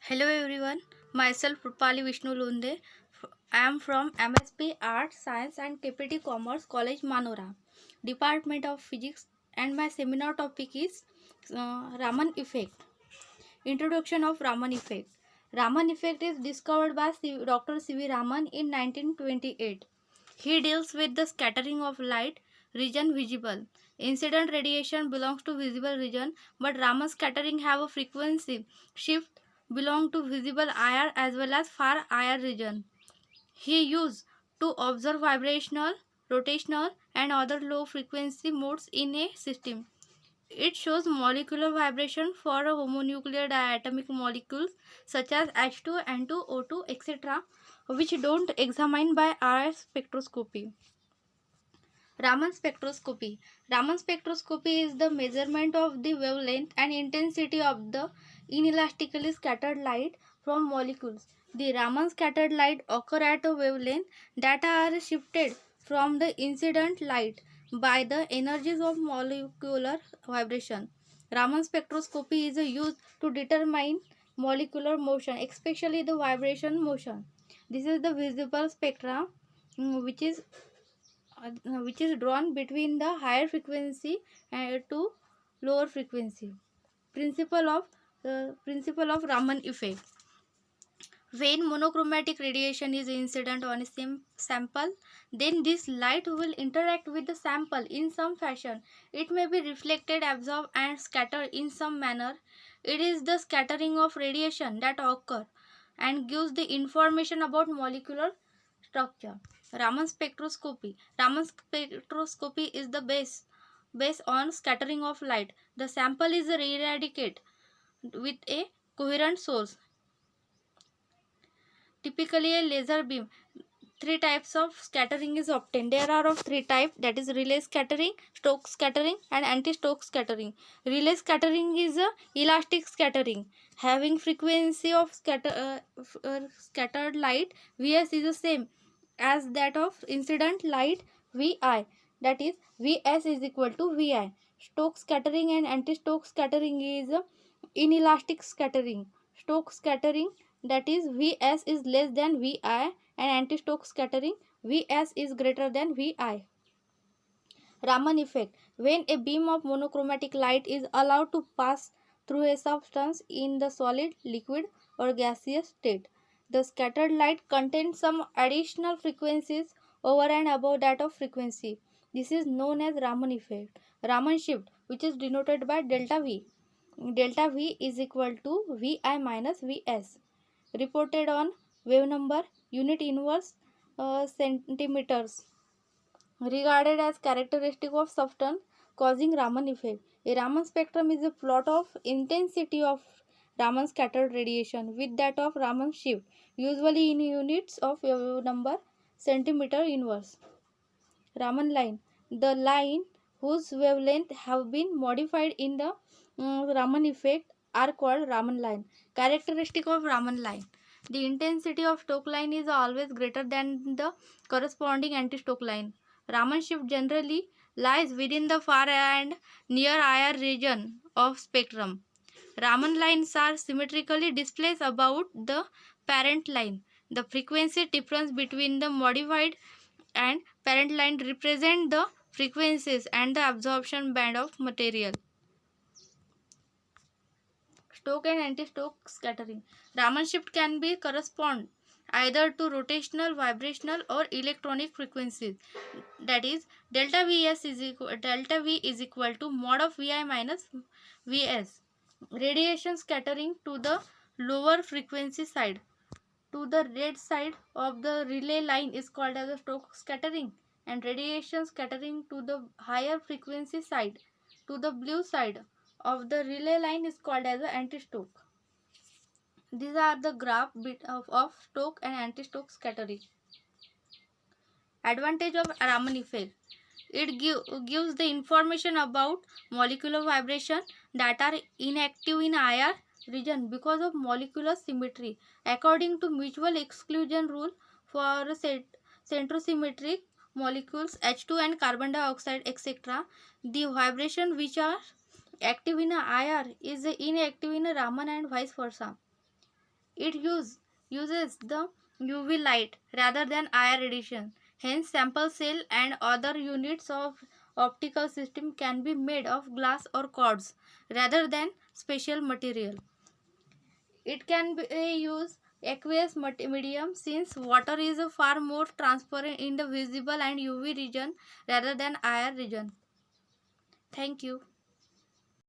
Hello everyone, myself Rupali Vishnu Lunde. I am from MSP Art, Science and KPT Commerce College Manora, Department of Physics, and my seminar topic is Raman Effect. Introduction of Raman Effect. Raman Effect is discovered by Dr. C.V. Raman in 1928. He deals with the scattering of light region visible. Incident radiation belongs to visible region, but Raman scattering have a frequency shift belong to visible IR as well as far IR region. He used to observe vibrational, rotational, and other low frequency modes in a system. It shows molecular vibration for homonuclear diatomic molecules such as H2, N2, O2, etc., which don't examine by RF spectroscopy. Raman spectroscopy. Raman spectroscopy is the measurement of the wavelength and intensity of the inelastically scattered light from molecules. The Raman scattered light occur at a wavelength that are shifted from the incident light by the energies of molecular vibration. Raman spectroscopy is used to determine molecular motion, especially the vibration motion. This is the visible spectrum, which is drawn between the higher frequency to lower frequency. Principle of Raman effect. When monochromatic radiation is incident on a sample, then this light will interact with the sample in some fashion. It may be reflected, absorbed, and scattered in some manner. It is the scattering of radiation that occurs and gives the information about molecular structure. Raman spectroscopy. Raman spectroscopy is the base on scattering of light. The sample is irradiated with a coherent source, typically a laser beam. Three types of scattering is obtained. There are of three types, that is relay scattering, Stokes scattering, and anti-Stokes scattering. Relay scattering is a elastic scattering having frequency of scattered light Vs is the same as that of incident light Vi, that is Vs is equal to Vi. Stokes scattering and anti-Stokes scattering is inelastic scattering. Stokes scattering, that is Vs is less than Vi, and anti-Stokes scattering Vs is greater than Vi. Raman effect. When a beam of monochromatic light is allowed to pass through a substance in the solid, liquid, or gaseous state, the scattered light contains some additional frequencies over and above that of frequency. This is known as Raman effect. Raman shift, which is denoted by delta V. Delta V is equal to Vi minus Vs. Reported on wave number unit inverse centimeters, regarded as characteristic of substance causing Raman effect. A Raman spectrum is a plot of intensity of Raman scattered radiation with that of Raman shift, usually in units of wave number centimeter inverse. Raman line. The line whose wavelength have been modified in the Raman effect are called Raman line. Characteristic of Raman line. The intensity of Stokes line is always greater than the corresponding anti-Stokes line. Raman shift generally lies within the far and near IR region of spectrum. Raman lines are symmetrically displaced about the parent line. The frequency difference between the modified and parent line represent the frequencies and the absorption band of material. Stokes and anti-Stokes scattering. Raman shift can be correspond either to rotational, vibrational, or electronic frequencies. That is, delta V is equal to mod of Vi minus Vs. Radiation scattering to the lower frequency side to the red side of the relay line is called as a Stokes scattering, and radiation scattering to the higher frequency side to the blue side of the relay line is called as a anti-Stokes. These are the graph bit of Stokes and anti-Stokes scattering. Advantage of Raman effect. It gives the information about molecular vibration that are inactive in IR region because of molecular symmetry. According to mutual exclusion rule for centrosymmetric molecules H2 and carbon dioxide etc., the vibration which are active in IR is inactive in Raman and vice versa. It uses the UV light rather than IR radiation. Hence, sample cell and other units of optical system can be made of glass or quartz rather than special material. It can be used aqueous medium since water is far more transparent in the visible and UV region rather than IR region. Thank you.